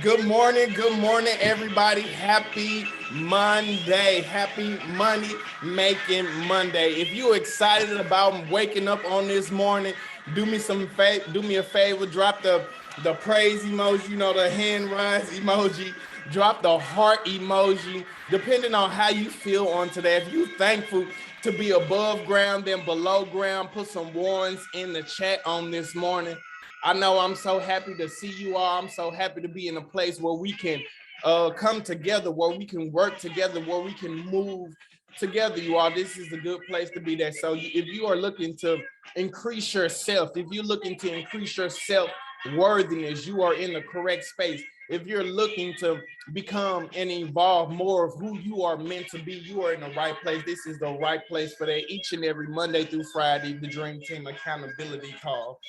Good morning, everybody. Happy Monday. Happy money making Monday. If you're excited about waking up on this morning, do me a favor, drop the praise emoji, the hand rise emoji, drop the heart emoji, depending on how you feel on today. If you're thankful to be above ground than below ground, put some ones in the chat on this morning. I know I'm so happy to see you all. I'm so happy to be in a place where we can come together, where we can work together, where we can move together, you all. This is a good place to be there. So if you are looking to increase yourself, if you're looking to increase your self-worthiness, you are in the correct space. If you're looking to become and evolve more of who you are meant to be, you are in the right place. This is the right place for that each and every Monday through Friday, the Dream Team Accountability Call.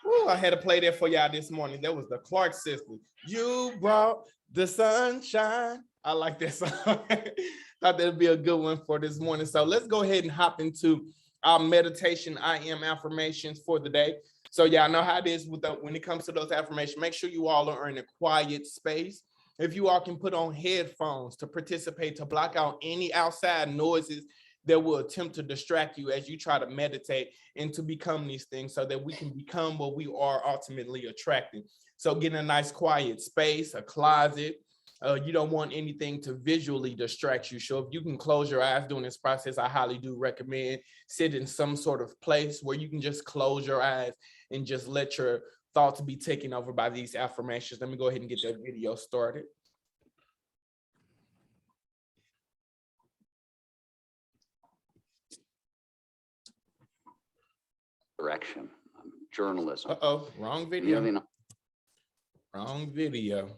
Ooh, I had to play that for y'all this morning. That was the Clark sisters. You brought the sunshine. I like that song. Thought that'd be a good one for this morning. So let's go ahead and hop into our meditation. I am affirmations for the day. So y'all know how it is when it comes to those affirmations. Make sure you all are in a quiet space. If you all can put on headphones to participate, to block out any outside noises that will attempt to distract you as you try to meditate and to become these things so that we can become what we are ultimately attracting. So get in a nice quiet space, a closet. You don't want anything to visually distract you. So if you can close your eyes during this process, I highly do recommend sit in some sort of place where you can just close your eyes and just let your thoughts be taken over by these affirmations. Let me go ahead and get that video started. Direction, journalism. Uh-oh, wrong video. Wrong video.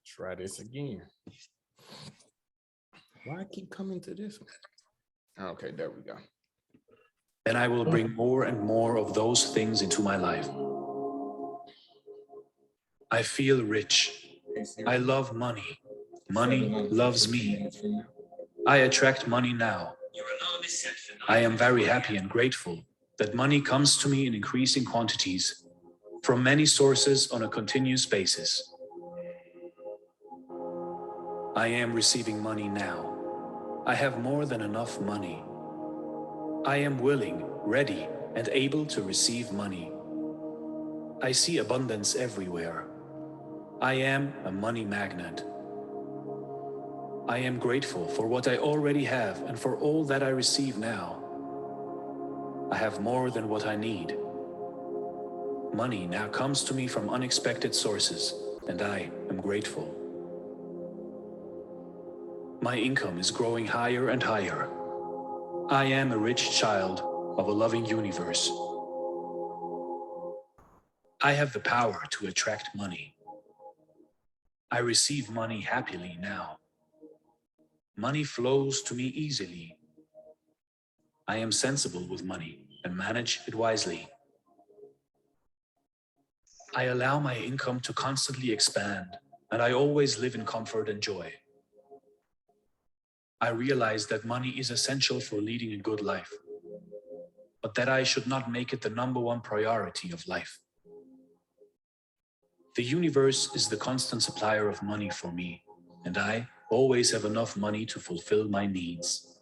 Try this again. Why I keep coming to this one? Okay, there we go. Then I will bring more and more of those things into my life. I feel rich. I love money. Money loves me. I attract money now. I am very happy and grateful that money comes to me in increasing quantities from many sources on a continuous basis. I am receiving money now. I have more than enough money. I am willing, ready, and able to receive money. I see abundance everywhere. I am a money magnet. I am grateful for what I already have and for all that I receive now. I have more than what I need. Money now comes to me from unexpected sources, and I am grateful. My income is growing higher and higher. I am a rich child of a loving universe. I have the power to attract money. I receive money happily now. Money flows to me easily. I am sensible with money and manage it wisely. I allow my income to constantly expand, and I always live in comfort and joy. I realize that money is essential for leading a good life, but that I should not make it the #1 priority of life. The universe is the constant supplier of money for me, and I always have enough money to fulfill my needs.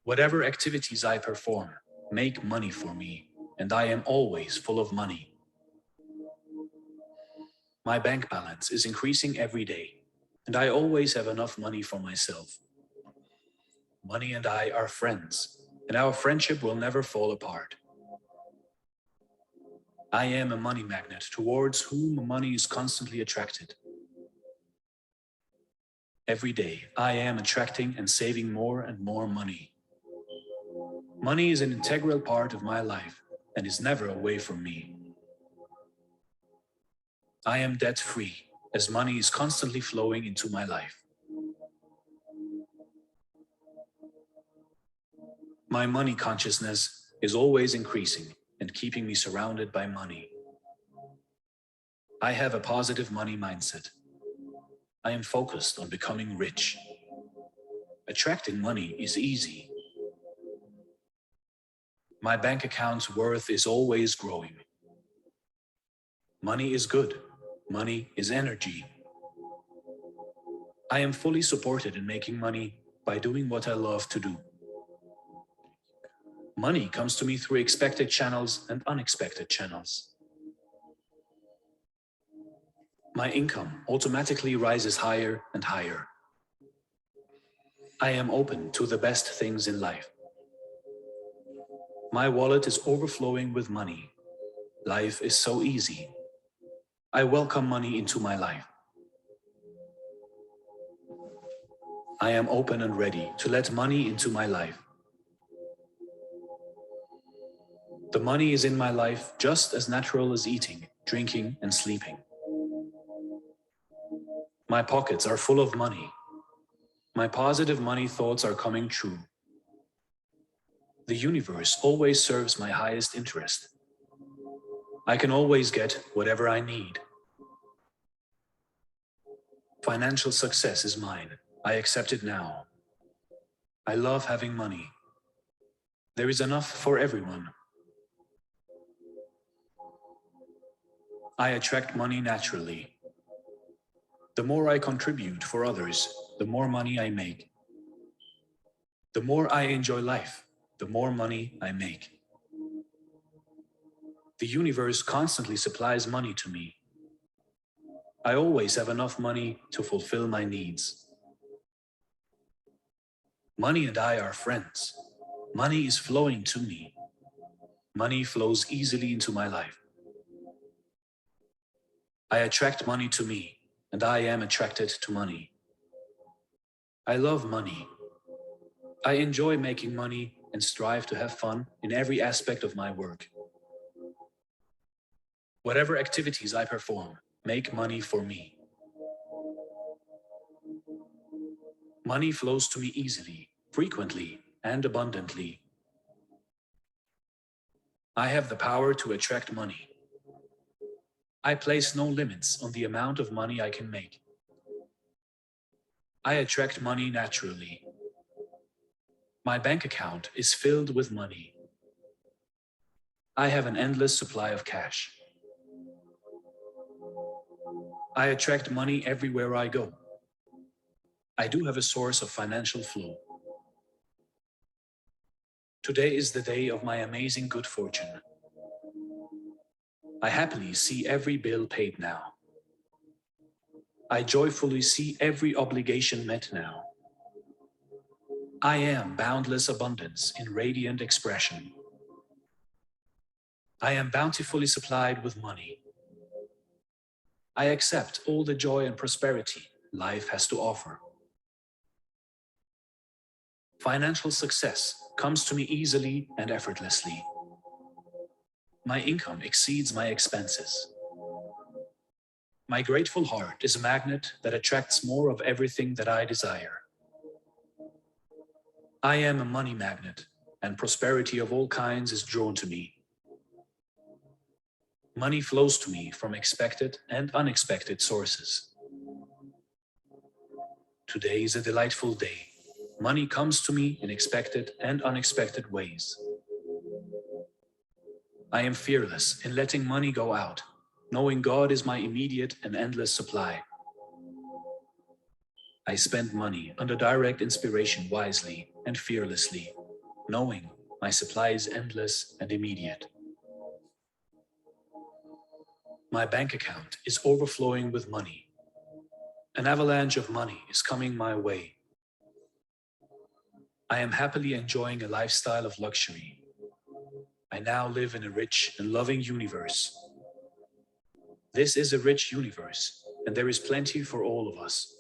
Whatever activities I perform make money for me, and I am always full of money. My bank balance is increasing every day, and I always have enough money for myself. Money and I are friends, and our friendship will never fall apart. I am a money magnet towards whom money is constantly attracted. Every day, I am attracting and saving more and more money. Money is an integral part of my life and is never away from me. I am debt-free, as money is constantly flowing into my life. My money consciousness is always increasing and keeping me surrounded by money. I have a positive money mindset. I am focused on becoming rich. Attracting money is easy. My bank account's worth is always growing. Money is good. Money is energy. I am fully supported in making money by doing what I love to do. Money comes to me through expected channels and unexpected channels. My income automatically rises higher and higher. I am open to the best things in life. My wallet is overflowing with money. Life is so easy. I welcome money into my life. I am open and ready to let money into my life. The money is in my life just as natural as eating, drinking, and sleeping. My pockets are full of money. My positive money thoughts are coming true. The universe always serves my highest interest. I can always get whatever I need. Financial success is mine. I accept it now. I love having money. There is enough for everyone. I attract money naturally. The more I contribute for others, the more money I make. The more I enjoy life, the more money I make. The universe constantly supplies money to me. I always have enough money to fulfill my needs. Money and I are friends. Money is flowing to me. Money flows easily into my life. I attract money to me, and I am attracted to money. I love money. I enjoy making money and strive to have fun in every aspect of my work. Whatever activities I perform make money for me. Money flows to me easily, frequently, and abundantly. I have the power to attract money. I place no limits on the amount of money I can make. I attract money naturally. My bank account is filled with money. I have an endless supply of cash. I attract money everywhere I go. I do have a source of financial flow. Today is the day of my amazing good fortune. I happily see every bill paid now. I joyfully see every obligation met now. I am boundless abundance in radiant expression. I am bountifully supplied with money. I accept all the joy and prosperity life has to offer. Financial success comes to me easily and effortlessly. My income exceeds my expenses. My grateful heart is a magnet that attracts more of everything that I desire. I am a money magnet, and prosperity of all kinds is drawn to me. Money flows to me from expected and unexpected sources. Today is a delightful day. Money comes to me in expected and unexpected ways. I am fearless in letting money go out, knowing God is my immediate and endless supply. I spend money under direct inspiration wisely and fearlessly, knowing my supply is endless and immediate. My bank account is overflowing with money. An avalanche of money is coming my way. I am happily enjoying a lifestyle of luxury. I now live in a rich and loving universe. This is a rich universe, and there is plenty for all of us.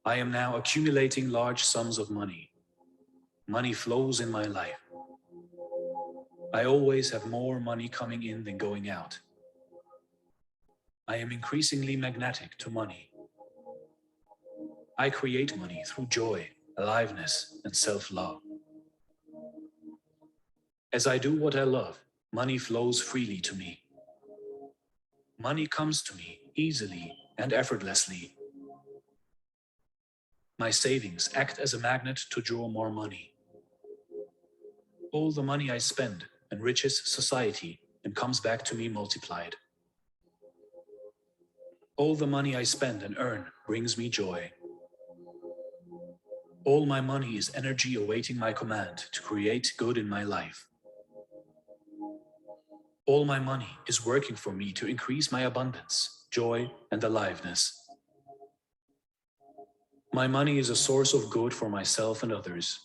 I am now accumulating large sums of money. Money flows in my life. I always have more money coming in than going out. I am increasingly magnetic to money. I create money through joy, aliveness, and self-love. As I do what I love, money flows freely to me. Money comes to me easily and effortlessly. My savings act as a magnet to draw more money. All the money I spend enriches society and comes back to me multiplied. All the money I spend and earn brings me joy. All my money is energy awaiting my command to create good in my life. All my money is working for me to increase my abundance, joy, and aliveness. My money is a source of good for myself and others.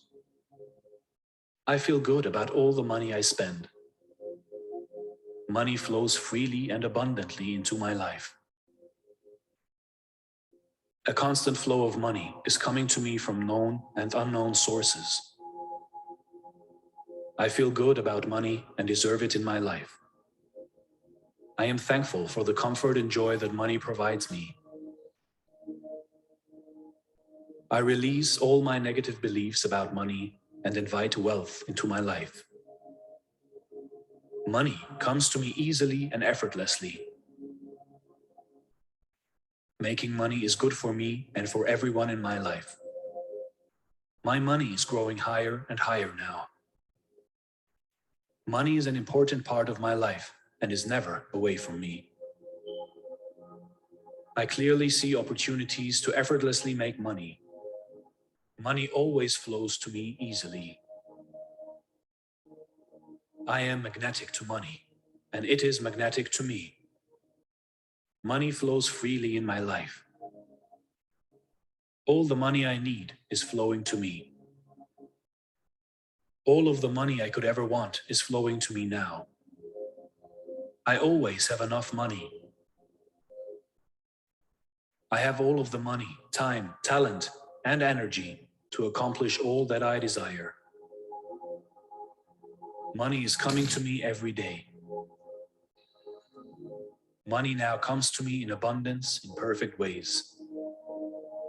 I feel good about all the money I spend. Money flows freely and abundantly into my life. A constant flow of money is coming to me from known and unknown sources. I feel good about money and deserve it in my life. I am thankful for the comfort and joy that money provides me. I release all my negative beliefs about money and invite wealth into my life. Money comes to me easily and effortlessly. Making money is good for me and for everyone in my life. My money is growing higher and higher now. Money is an important part of my life and is never away from me. I clearly see opportunities to effortlessly make money. Money always flows to me easily. I am magnetic to money, and it is magnetic to me. Money flows freely in my life. All the money I need is flowing to me. All of the money I could ever want is flowing to me now. I always have enough money. I have all of the money, time, talent, and energy to accomplish all that I desire. Money is coming to me every day. Money now comes to me in abundance in perfect ways.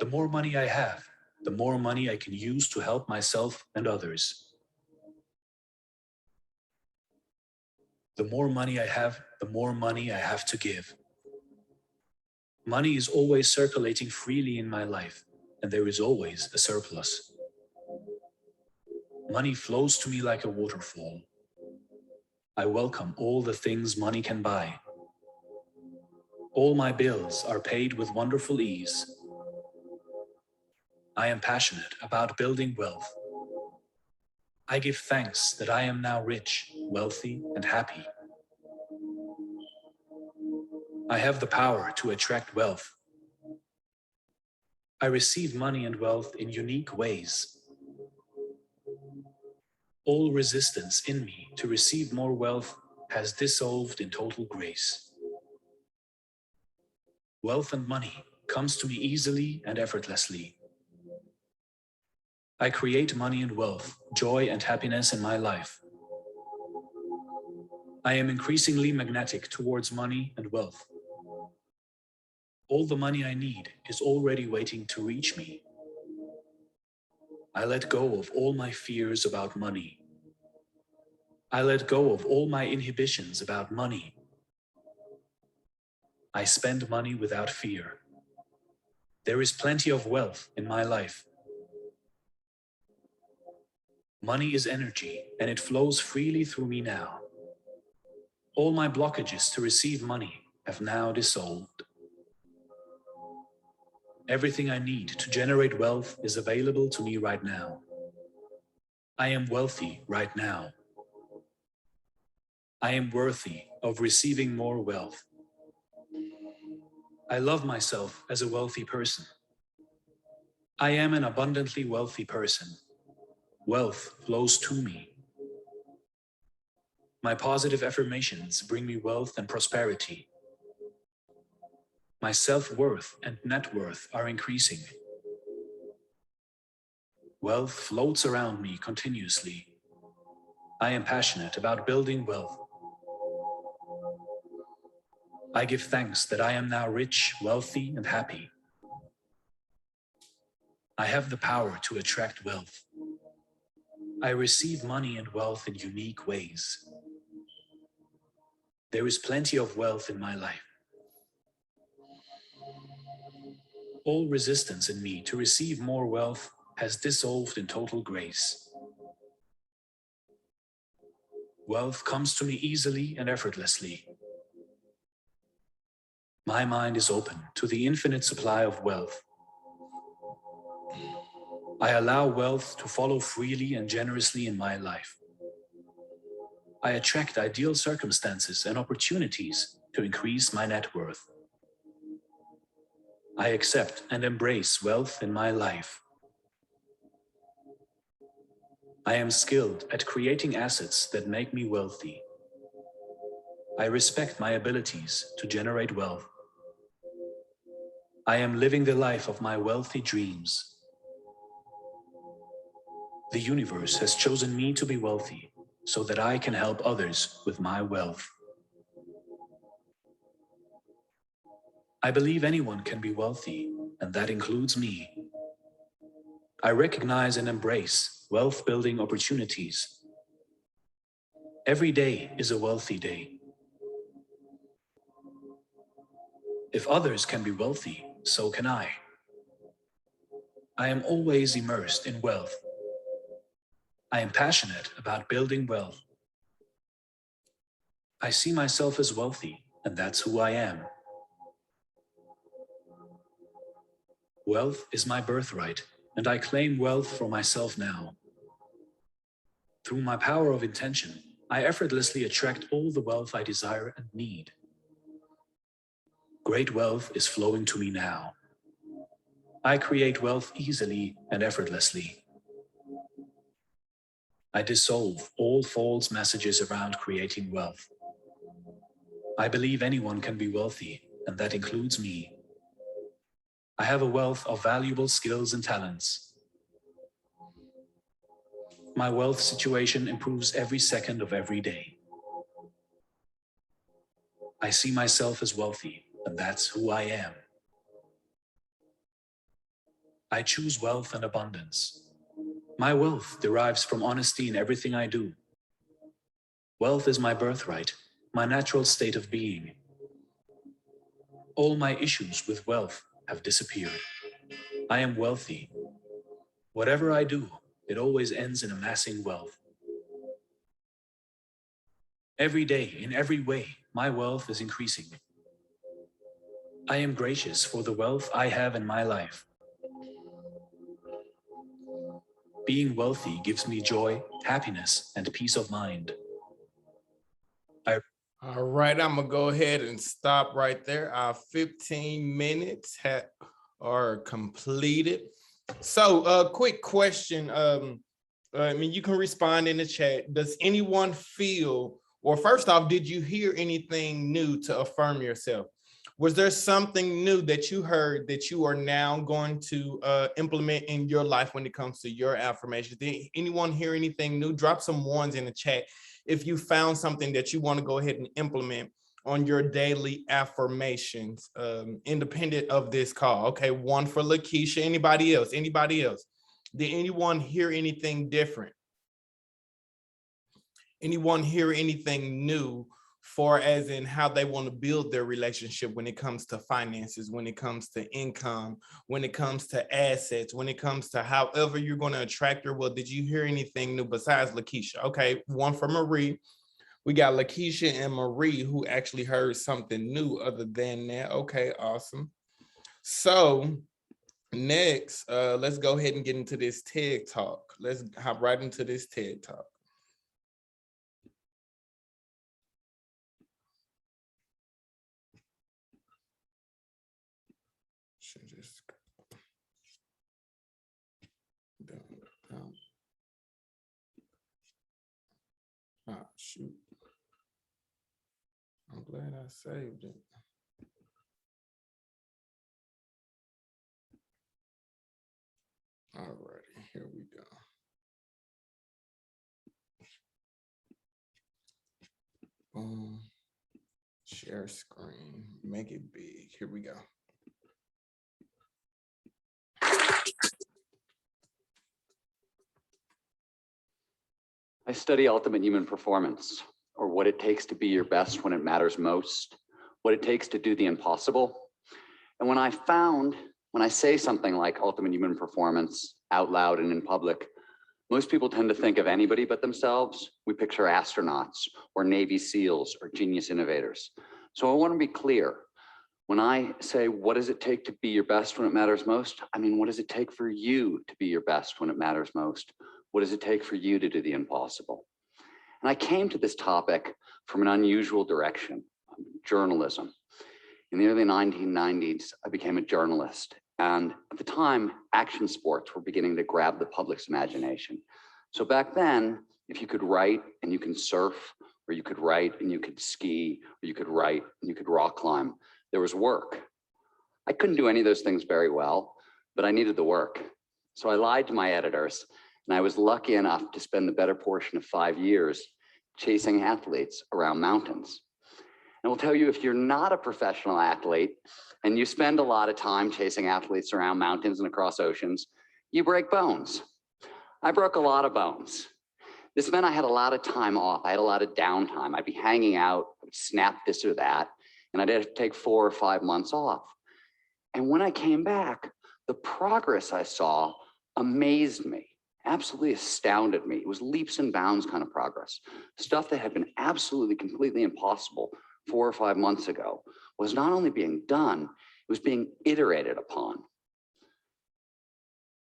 The more money I have, the more money I can use to help myself and others. The more money I have, the more money I have to give. Money is always circulating freely in my life, and there is always a surplus. Money flows to me like a waterfall. I welcome all the things money can buy. All my bills are paid with wonderful ease. I am passionate about building wealth. I give thanks that I am now rich, wealthy, and happy. I have the power to attract wealth. I receive money and wealth in unique ways. All resistance in me to receive more wealth has dissolved in total grace. Wealth and money comes to me easily and effortlessly. I create money and wealth, joy and happiness in my life. I am increasingly magnetic towards money and wealth. All the money I need is already waiting to reach me. I let go of all my fears about money. I let go of all my inhibitions about money. I spend money without fear. There is plenty of wealth in my life. Money is energy, and it flows freely through me now. All my blockages to receive money have now dissolved. Everything I need to generate wealth is available to me right now. I am wealthy right now. I am worthy of receiving more wealth. I love myself as a wealthy person. I am an abundantly wealthy person. Wealth flows to me. My positive affirmations bring me wealth and prosperity. My self-worth and net worth are increasing. Wealth floats around me continuously. I am passionate about building wealth. I give thanks that I am now rich, wealthy, and happy. I have the power to attract wealth. I receive money and wealth in unique ways. There is plenty of wealth in my life. All resistance in me to receive more wealth has dissolved in total grace. Wealth comes to me easily and effortlessly. My mind is open to the infinite supply of wealth. I allow wealth to follow freely and generously in my life. I attract ideal circumstances and opportunities to increase my net worth. I accept and embrace wealth in my life. I am skilled at creating assets that make me wealthy. I respect my abilities to generate wealth. I am living the life of my wealthy dreams. The universe has chosen me to be wealthy so that I can help others with my wealth. I believe anyone can be wealthy, and that includes me. I recognize and embrace wealth-building opportunities. Every day is a wealthy day. If others can be wealthy, so can I. I am always immersed in wealth. I am passionate about building wealth. I see myself as wealthy, and that's who I am. Wealth is my birthright, and I claim wealth for myself now. Through my power of intention, I effortlessly attract all the wealth I desire and need. Great wealth is flowing to me now. I create wealth easily and effortlessly. I dissolve all false messages around creating wealth. I believe anyone can be wealthy, and that includes me. I have a wealth of valuable skills and talents. My wealth situation improves every second of every day. I see myself as wealthy, and that's who I am. I choose wealth and abundance. My wealth derives from honesty in everything I do. Wealth is my birthright, my natural state of being. All my issues with wealth have disappeared. I am wealthy. Whatever I do, it always ends in amassing wealth. Every day, in every way, my wealth is increasing. I am gracious for the wealth I have in my life. Being wealthy gives me joy, happiness, and peace of mind. All right, I'm gonna go ahead and stop right there. Our 15 minutes are completed. So, quick question. I mean, you can respond in the chat. Does anyone feel, or first off, did you hear anything new to affirm yourself? Was there something new that you heard that you are now going to implement in your life when it comes to your affirmations? Did anyone hear anything new? Drop some ones in the chat if you found something that you want to go ahead and implement on your daily affirmations, independent of this call. Okay, one for Lakeisha. Anybody else? Anybody else? Did anyone hear anything different? Anyone hear anything new for as in how they want to build their relationship when it comes to finances, when it comes to income, when it comes to assets, when it comes to however you're going to attract your wealth? Did you hear anything new besides Lakeisha? Okay, one for Marie. We got Lakeisha and Marie who actually heard something new other than that. Okay, awesome. So next, let's go ahead and get into this TED Talk. Let's hop right into this TED Talk. Should just down. Ah, shoot. I'm glad I saved it. All righty, here we go. Boom. Share screen, make it big. Here we go. I study ultimate human performance, or what it takes to be your best when it matters most, what it takes to do the impossible. And when I found When I say something like ultimate human performance out loud and in public, most people tend to think of anybody but themselves. We picture astronauts or Navy SEALs or genius innovators. So I want to be clear. When I say, what does it take to be your best when it matters most? I mean, what does it take for you to be your best when it matters most? What does it take for you to do the impossible? And I came to this topic from an unusual direction, journalism. In the early 1990s, I became a journalist. And at the time, action sports were beginning to grab the public's imagination. So back then, if you could write and you can surf, or you could write and you could ski, or you could write and you could rock climb, there was work. I couldn't do any of those things very well, but I needed the work. So I lied to my editors, and I was lucky enough to spend the better portion of 5 years chasing athletes around mountains. And I'll tell you, if you're not a professional athlete and you spend a lot of time chasing athletes around mountains and across oceans, you break bones. I broke a lot of bones. This meant I had a lot of time off. I had a lot of downtime. I'd be hanging out, I would snap this or that, and I'd have to take 4 or 5 months off. And when I came back, the progress I saw amazed me, absolutely astounded me. It was leaps and bounds kind of progress. Stuff that had been absolutely, completely impossible 4 or 5 months ago was not only being done, it was being iterated upon.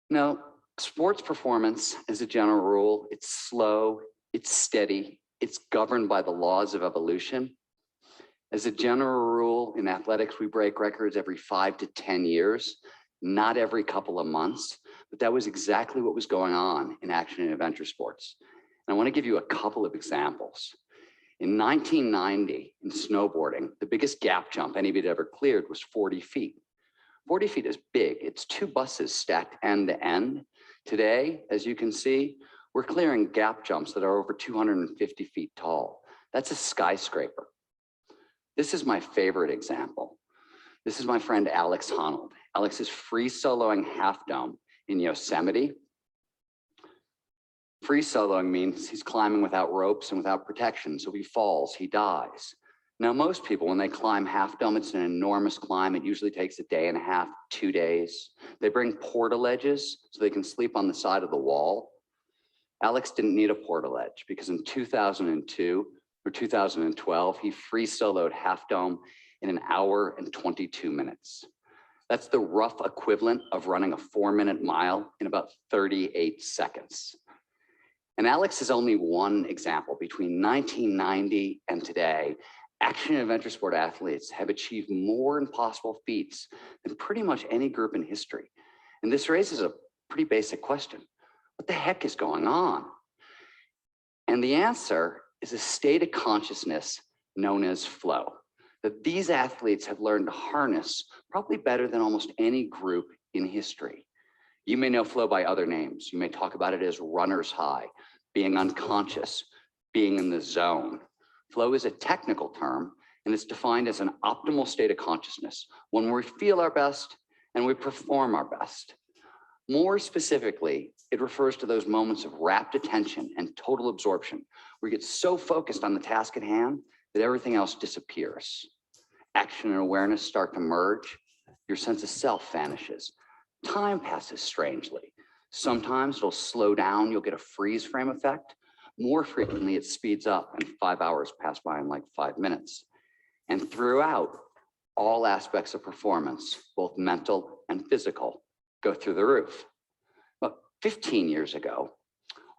Now, sports performance, as a general rule, it's slow, it's steady, it's governed by the laws of evolution. As a general rule, in athletics, we break records every 5 to 10 years, not every couple of months, but that was exactly what was going on in action and adventure sports. And I want to give you a couple of examples. In 1990, in snowboarding, the biggest gap jump anybody had ever cleared was 40 feet. 40 feet is big. It's 2 buses stacked end to end. Today, as you can see, we're clearing gap jumps that are over 250 feet tall. That's a skyscraper. This is my favorite example. This is my friend Alex Honnold. Alex is free soloing half dome in Yosemite. Free soloing means he's climbing without ropes and without protection. So he falls, he dies. Now, most people, when they climb half dome, it's an enormous climb. It usually takes a day and a half, 2 days. They bring portaledges so they can sleep on the side of the wall. Alex didn't need a portaledge because in 2002 or 2012, he free soloed half dome in 1 hour and 22 minutes. That's the rough equivalent of running a 4-minute mile in about 38 seconds. And Alex is only one example. Between 1990 and today, action and adventure sport athletes have achieved more impossible feats than pretty much any group in history. And this raises a pretty basic question. What the heck is going on? And the answer is a state of consciousness known as flow, that these athletes have learned to harness probably better than almost any group in history. You may know flow by other names. You may talk about it as runner's high, being unconscious, being in the zone. Flow is a technical term, and it's defined as an optimal state of consciousness, when we feel our best and we perform our best. More specifically, it refers to those moments of rapt attention and total absorption, where you get so focused on the task at hand that everything else disappears. Action and awareness start to merge. Your sense of self vanishes. Time passes strangely. Sometimes it'll slow down. You'll get a freeze frame effect. More frequently, it speeds up and 5 hours pass by in like 5 minutes. And throughout, all aspects of performance, both mental and physical, go through the roof. But 15 years ago,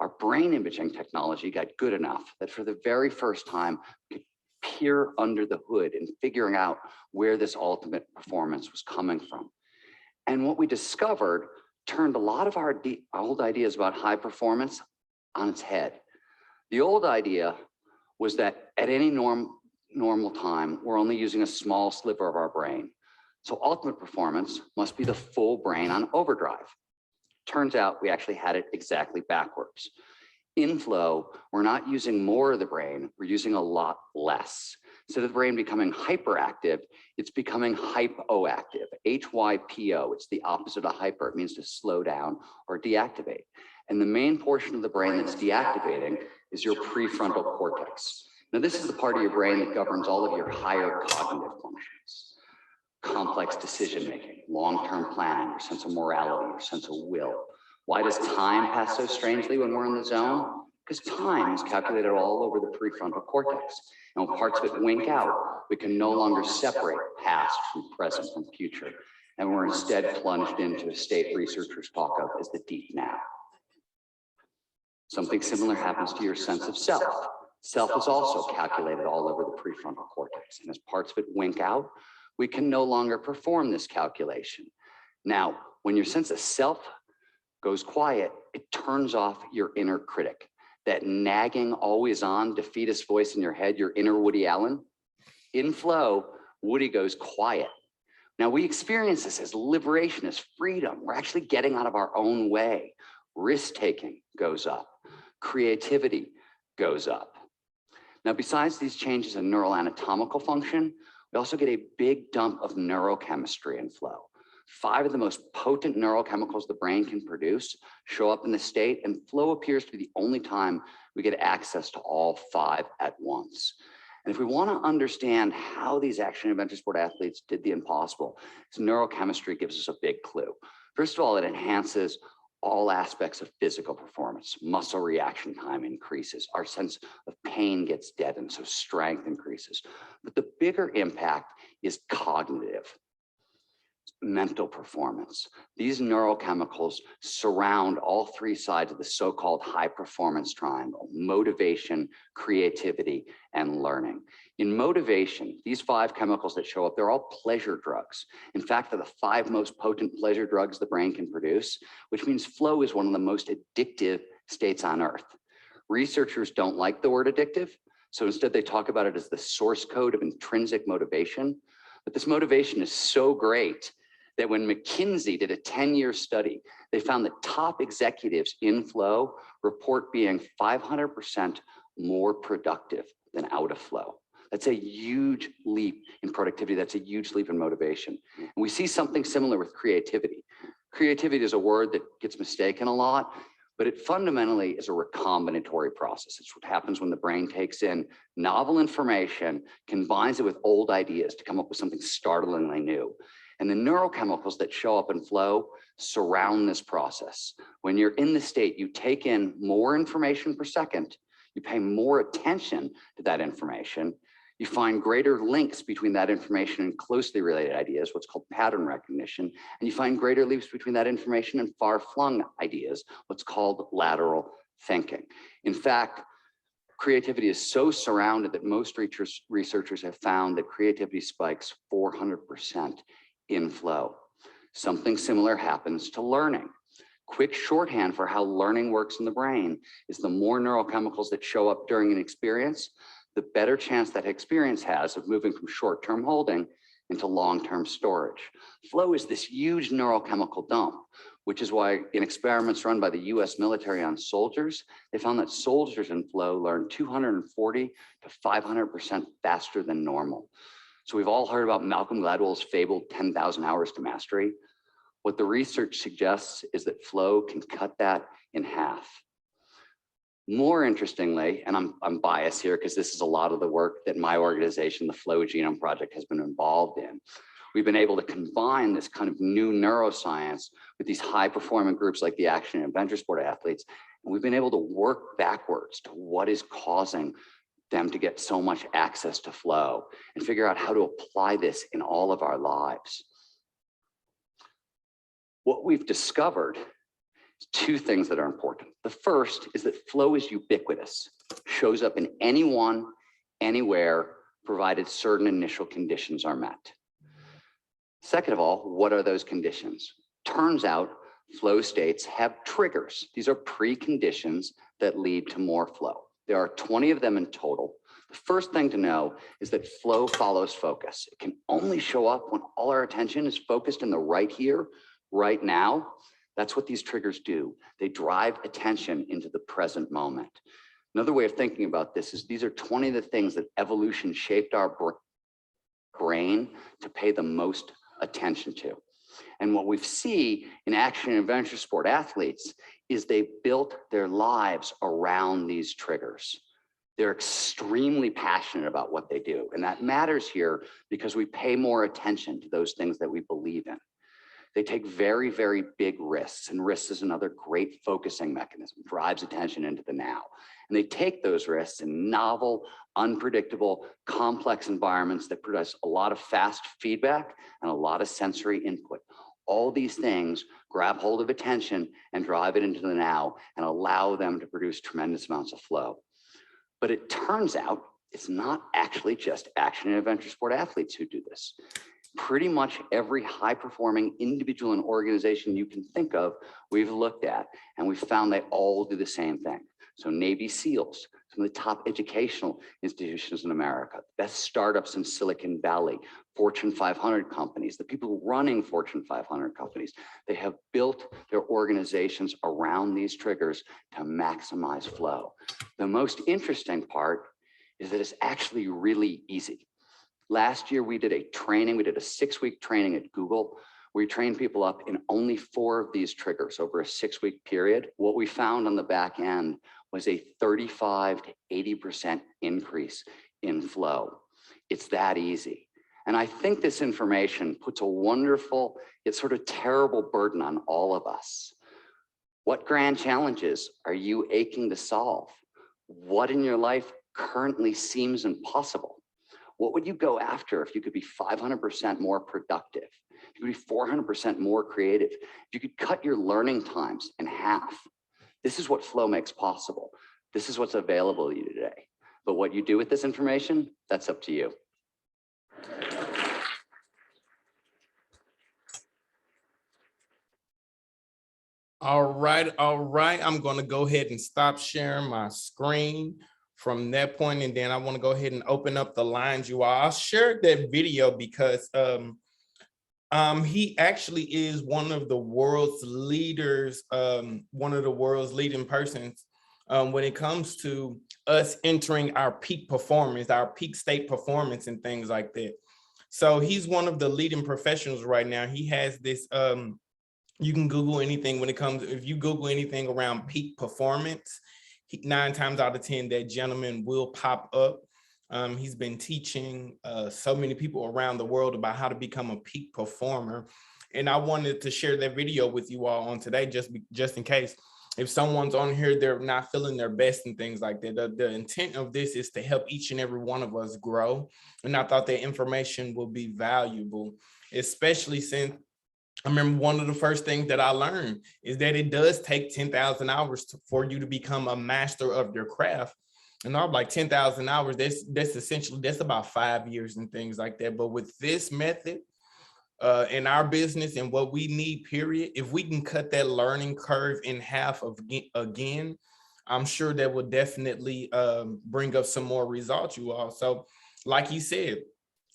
our brain imaging technology got good enough that for the very first time, we could peer under the hood and figuring out where this ultimate performance was coming from. And what we discovered turned a lot of our old ideas about high performance on its head. The old idea was that at any normal time, we're only using a small sliver of our brain. So ultimate performance must be the full brain on overdrive. Turns out we actually had it exactly backwards. In flow, we're not using more of the brain, we're using a lot less. Instead of the brain becoming hyperactive, it's becoming hypoactive, H-Y-P-O. It's the opposite of hyper. It means to slow down or deactivate. And the main portion of the brain that's deactivating is your prefrontal cortex. Now, this is the part of your brain that governs all of your higher cognitive functions. complex decision-making, long-term planning, your sense of morality, your sense of will. Why does time pass so strangely when we're in the zone? Because time is calculated all over the prefrontal cortex. And when parts of it wink out, we can no longer separate past from present from future. And we're instead plunged into a state researchers talk of as the deep now. Something similar happens to your sense of self. Self is also calculated all over the prefrontal cortex. And as parts of it wink out, we can no longer perform this calculation. Now, when your sense of self goes quiet, it turns off your inner critic. That nagging, always on, defeatist voice in your head, your inner Woody Allen. In flow, Woody goes quiet. Now we experience this as liberation, as freedom. We're actually getting out of our own way. Risk-taking goes up. Creativity goes up. Now, besides these changes in neural anatomical function, we also get a big dump of neurochemistry in flow. 5 of the most potent neurochemicals the brain can produce show up in the state, and flow appears to be the only time we get access to all 5 at once. And if we want to understand how these action adventure sport athletes did the impossible, neurochemistry gives us a big clue. First of all, it enhances all aspects of physical performance. Muscle reaction time increases. Our sense of pain gets deadened, so strength increases. But the bigger impact is cognitive. Mental performance. These neurochemicals surround all 3 sides of the so-called high performance triangle: motivation, creativity, and learning. In motivation, these 5 chemicals that show up, they're all pleasure drugs. In fact, they're the 5 most potent pleasure drugs the brain can produce, which means flow is one of the most addictive states on earth. Researchers don't like the word addictive, so instead they talk about it as the source code of intrinsic motivation. But this motivation is so great that when McKinsey did a 10-year study, they found that top executives in flow report being 500% more productive than out of flow. That's a huge leap in productivity. That's a huge leap in motivation. And we see something similar with creativity. Creativity is a word that gets mistaken a lot, but it fundamentally is a recombinatory process. It's what happens when the brain takes in novel information, combines it with old ideas to come up with something startlingly new. And the neurochemicals that show up in flow surround this process. When you're in the state, you take in more information per second, you pay more attention to that information, you find greater links between that information and closely related ideas, what's called pattern recognition, and you find greater leaps between that information and far-flung ideas, what's called lateral thinking. In fact, creativity is so surrounded that most researchers have found that creativity spikes 400% in flow. Something similar happens to learning. Quick shorthand for how learning works in the brain is the more neurochemicals that show up during an experience, the better chance that experience has of moving from short-term holding into long-term storage. Flow is this huge neurochemical dump, which is why in experiments run by the US military on soldiers, they found that soldiers in flow learn 240 to 500% faster than normal. So we've all heard about Malcolm Gladwell's fabled 10,000 hours to mastery. What the research suggests is that flow can cut that in half. More interestingly, and I'm biased here because this is a lot of the work that my organization, the Flow Genome Project, has been involved in. We've been able to combine this kind of new neuroscience with these high-performing groups like the action and adventure sport athletes, and we've been able to work backwards to what is causing them to get so much access to flow and figure out how to apply this in all of our lives. What we've discovered is 2 things that are important. The first is that flow is ubiquitous, shows up in anyone, anywhere, provided certain initial conditions are met. Second of all, what are those conditions? Turns out flow states have triggers. These are preconditions that lead to more flow. There are 20 of them in total. The first thing to know is that flow follows focus. It can only show up when all our attention is focused in the right here, right now. That's what these triggers do. They drive attention into the present moment. Another way of thinking about this is these are 20 of the things that evolution shaped our brain to pay the most attention to. And what we see in action and adventure sport athletes is they built their lives around these triggers. They're extremely passionate about what they do. And that matters here because we pay more attention to those things that we believe in. They take very, very big risks, and risks is another great focusing mechanism, drives attention into the now. And they take those risks in novel, unpredictable, complex environments that produce a lot of fast feedback and a lot of sensory input. All these things grab hold of attention and drive it into the now and allow them to produce tremendous amounts of flow. But it turns out it's not actually just action and adventure sport athletes who do this. Pretty much every high-performing individual and organization you can think of, we've looked at, and we've found they all do the same thing. So Navy SEALs, some of the top educational institutions in America, best startups in Silicon Valley, Fortune 500 companies, the people running Fortune 500 companies, they have built their organizations around these triggers to maximize flow. The most interesting part is that it's actually really easy. Last year, we did a 6-week training at Google. We trained people up in only 4 of these triggers over a 6-week period. What we found on the back end was a 35 to 80% increase in flow. It's that easy. And I think this information puts a wonderful, yet sort of terrible burden on all of us. What grand challenges are you aching to solve? What in your life currently seems impossible? What would you go after if you could be 500% more productive? If you could be 400% more creative? If you could cut your learning times in half? This is what flow makes possible. This is what's available to you today. But what you do with this information, that's up to you. All right. I'm going to go ahead and stop sharing my screen from that point, and then I want to go ahead and open up the lines, you all. I'll share that video because he actually is one of the world's leaders, one of the world's leading persons when it comes to us entering our peak performance, our peak state performance and things like that. So he's one of the leading professionals right now. He has this, you can Google anything when it comes, if you Google anything around peak performance, 9 times out of 10, that gentleman will pop up. He's been teaching so many people around the world about how to become a peak performer. And I wanted to share that video with you all on today, just in case if someone's on here, they're not feeling their best and things like that. The intent of this is to help each and every one of us grow. And I thought that information will be valuable, especially since I remember one of the first things that I learned is that it does take 10,000 hours for you to become a master of your craft. And I'm like 10,000 hours, that's essentially, that's about 5 years and things like that. But with this method in our business and what we need, period, if we can cut that learning curve in half again, I'm sure that will definitely bring up some more results, you all. So like he said,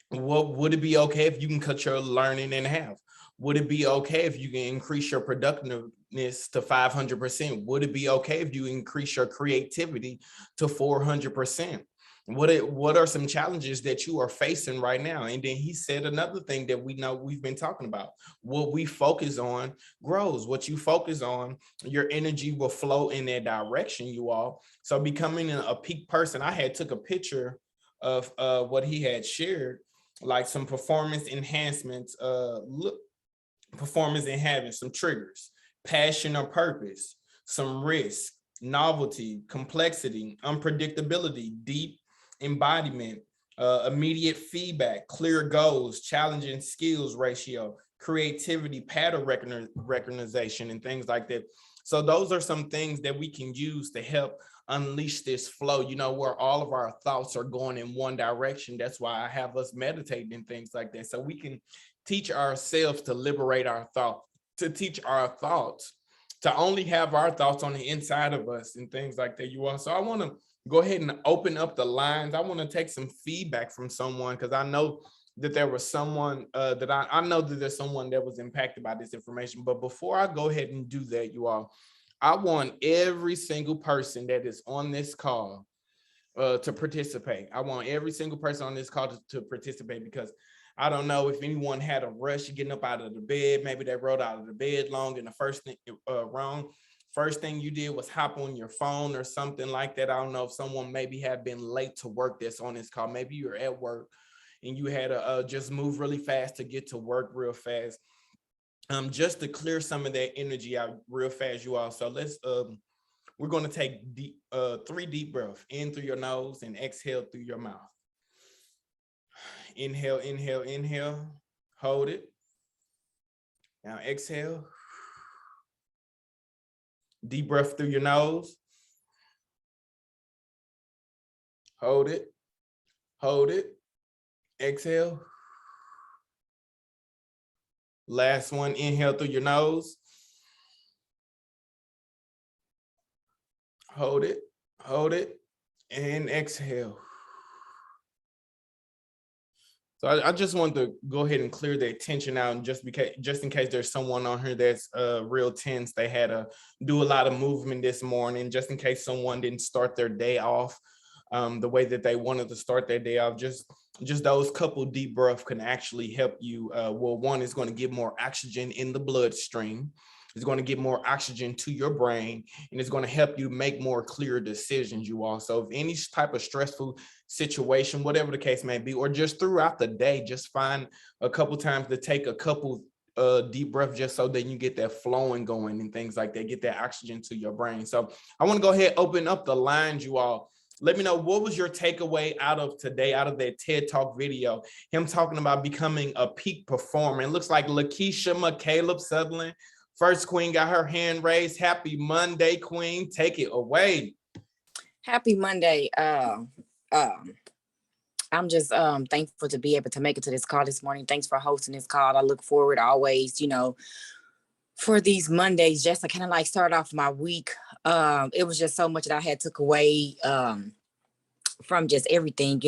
would it be okay if you can cut your learning in half? Would it be okay if you can increase your productiveness to 500%? Would it be okay if you increase your creativity to 400%? What are some challenges that you are facing right now? And then he said another thing that we know we've been talking about. What we focus on grows. What you focus on, your energy will flow in that direction, you all. So becoming a peak person, I had took a picture of what he had shared, like some performance enhancements, performance enhancement, some triggers, passion or purpose, some risk, novelty, complexity, unpredictability, deep embodiment, immediate feedback, clear goals, challenging skills ratio, creativity, pattern recognition, and things like that. So those are some things that we can use to help unleash this flow, you know, where all of our thoughts are going in one direction. That's why I have us meditating and things like that. So we can teach ourselves to liberate our thoughts, to teach our thoughts, to only have our thoughts on the inside of us and things like that, you all. So I want to go ahead and open up the lines. I want to take some feedback from someone, because I know that there was someone that I know that there's someone that was impacted by this information. But before I go ahead and do that, you all, I want every single person that is on this call to participate. I want every single person on this call to participate, because I don't know if anyone had a rush getting up out of the bed. Maybe they rolled out of the bed long and the first thing wrong. first thing you did was hop on your phone or something like that. I don't know if someone maybe had been late to work that's on this call. Maybe you're at work and you had to just move really fast to get to work real fast. Just to clear some of that energy out real fast, you all. So let's we're going to take 3 deep breaths in through your nose and exhale through your mouth. Inhale, inhale, inhale. Hold it. Now exhale. Deep breath through your nose. Hold it. Hold it. Exhale. Last one, inhale through your nose. Hold it, and exhale. So I just want to go ahead and clear the tension out, and just in case there's someone on here that's real tense, they had to do a lot of movement this morning, just in case someone didn't start their day off the way that they wanted to start their day off. Just those couple deep breaths can actually help you. Well, one is going to get more oxygen in the bloodstream. It's going to get more oxygen to your brain, and it's going to help you make more clear decisions, you all. So if any type of stressful situation, whatever the case may be, or just throughout the day, just find a couple times to take a couple deep breaths, just so that you get that flowing going and things like that, get that oxygen to your brain. So I want to go ahead, open up the lines, you all. Let me know, what was your takeaway out of today, out of that TED Talk video, him talking about becoming a peak performer. It looks like Lakeisha McCaleb Sutherland, First Queen, got her hand raised. Happy Monday, Queen. Take it away. Happy Monday. I'm just thankful to be able to make it to this call this morning. Thanks for hosting this call. I look forward always, for these Mondays, just to kind of like start off my week. It was just so much that I had took away from just everything,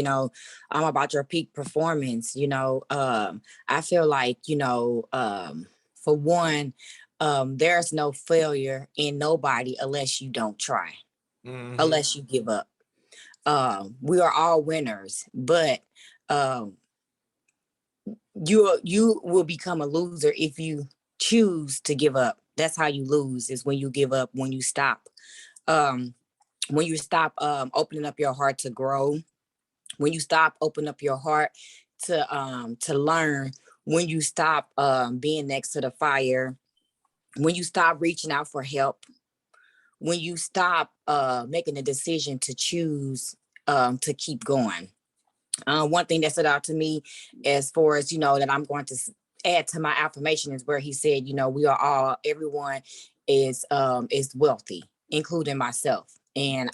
about your peak performance. I feel like, for one, there's no failure in nobody unless you don't try, unless you give up. We are all winners, but you will become a loser if you choose to give up. That's how you lose, is when you give up, when you stop. When you stop opening up your heart to grow, when you stop opening up your heart to learn, when you stop being next to the fire, when you stop reaching out for help, when you stop making a decision to choose to keep going. One thing that stood out to me, as far as, that I'm going to add to my affirmation, is where he said, we are all, everyone is wealthy, including myself. And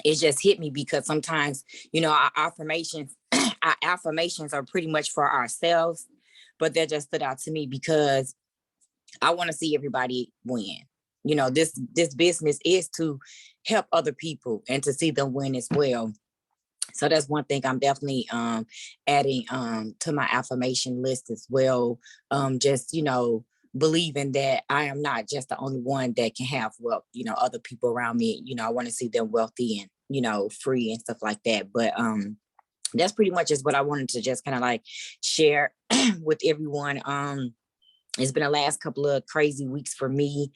it just hit me because sometimes, our affirmations are pretty much for ourselves, but that just stood out to me because I want to see everybody win. This business is to help other people and to see them win as well. So that's one thing I'm definitely adding to my affirmation list as well. Just, believing that I am not just the only one that can have wealth. Other people around me, I want to see them wealthy and, free and stuff like that. But that's pretty much is what I wanted to just kind of like share with everyone. It's been the last couple of crazy weeks for me,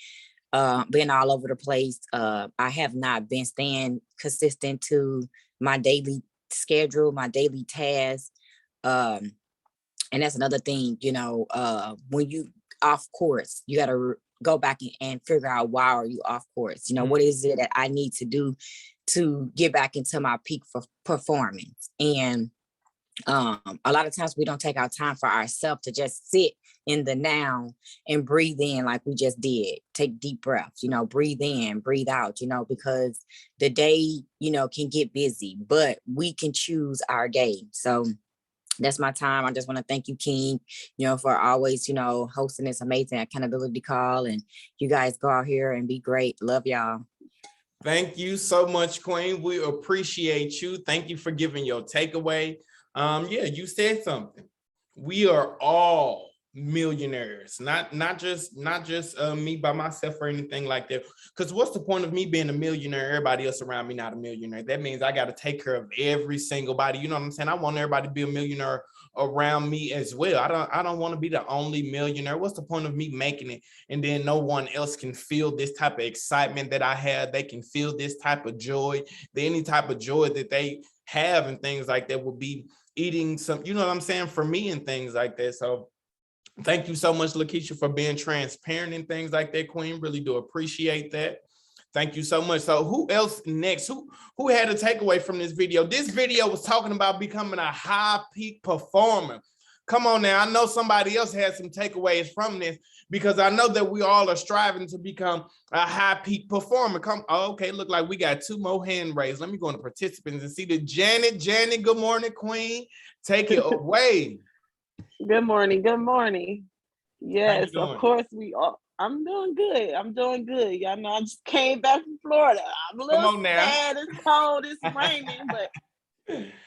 being all over the place. I have not been staying consistent to my daily schedule, my daily tasks. And that's another thing, when you off course, you got to go back and figure out, why are you off course? What is it that I need to do to get back into my peak performance? And a lot of times we don't take our time for ourselves to just sit in the now and breathe in, like we just did. Take deep breaths, breathe in, breathe out, because the day, can get busy, but we can choose our day. So that's my time. I just want to thank you, King, for always, hosting this amazing accountability call. And you guys go out here and be great. Love y'all. Thank you so much, Queen. We appreciate you. Thank you for giving your takeaway. Yeah, you said something. We are all millionaires, not just me by myself or anything like that. Because what's the point of me being a millionaire? Everybody else around me not a millionaire. That means I got to take care of every single body. You know what I'm saying? I want everybody to be a millionaire around me as well. I don't want to be the only millionaire. What's the point of me making it and then no one else can feel this type of excitement that I have? They can feel this type of joy, any type of joy that they have and things like that will be eating some, you know what I'm saying, for me and things like that. So thank you so much, Lakeisha, for being transparent and things like that, Queen. Really do appreciate that. Thank you so much. So who else next? Who had a takeaway from this video? This video was talking about becoming a high peak performer. Come on now. I know somebody else had some takeaways from this because I know that we all are striving to become a high peak performer. Okay, look like we got 2 more hand raised. Let me go into participants and see the Janet. Janet, good morning, Queen. Take it away. Good morning. Good morning. Yes, of course we are. I'm doing good. I'm doing good. Y'all know I just came back from Florida. I'm a little sad. It's cold. It's raining, but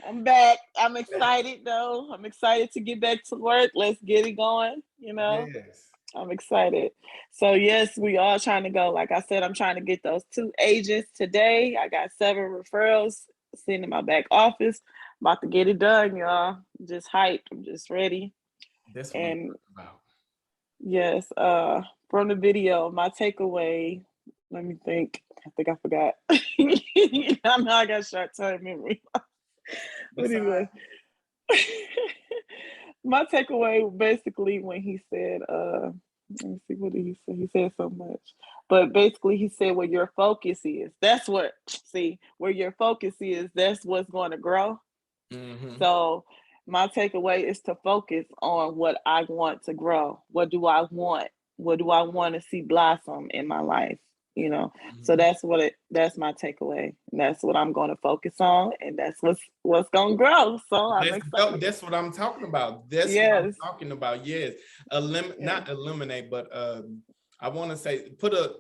I'm back. I'm excited though. I'm excited to get back to work. Let's get it going. You know, yes. I'm excited. So yes, we are trying to go. Like I said, I'm trying to get those 2 agents today. I got 7 referrals sitting in my back office. About to get it done, y'all. Just hyped. I'm just ready. That's what I'm about. Yes, from the video, my takeaway, let me think. I think I forgot. I know I got short-term memory. But anyway, my takeaway basically when he said, let me see, what did he say? He said so much. But basically he said where your focus is, that's what, see, where your focus is, that's what's going to grow. Mm-hmm. So my takeaway is to focus on what I want to grow. What do I want? What do I want to see blossom in my life? You know, mm-hmm. So that's my takeaway. And that's what I'm going to focus on, and that's what's going to grow. So that's what I'm talking about. That's what I'm talking about. Yes, not eliminate, but I want to say put a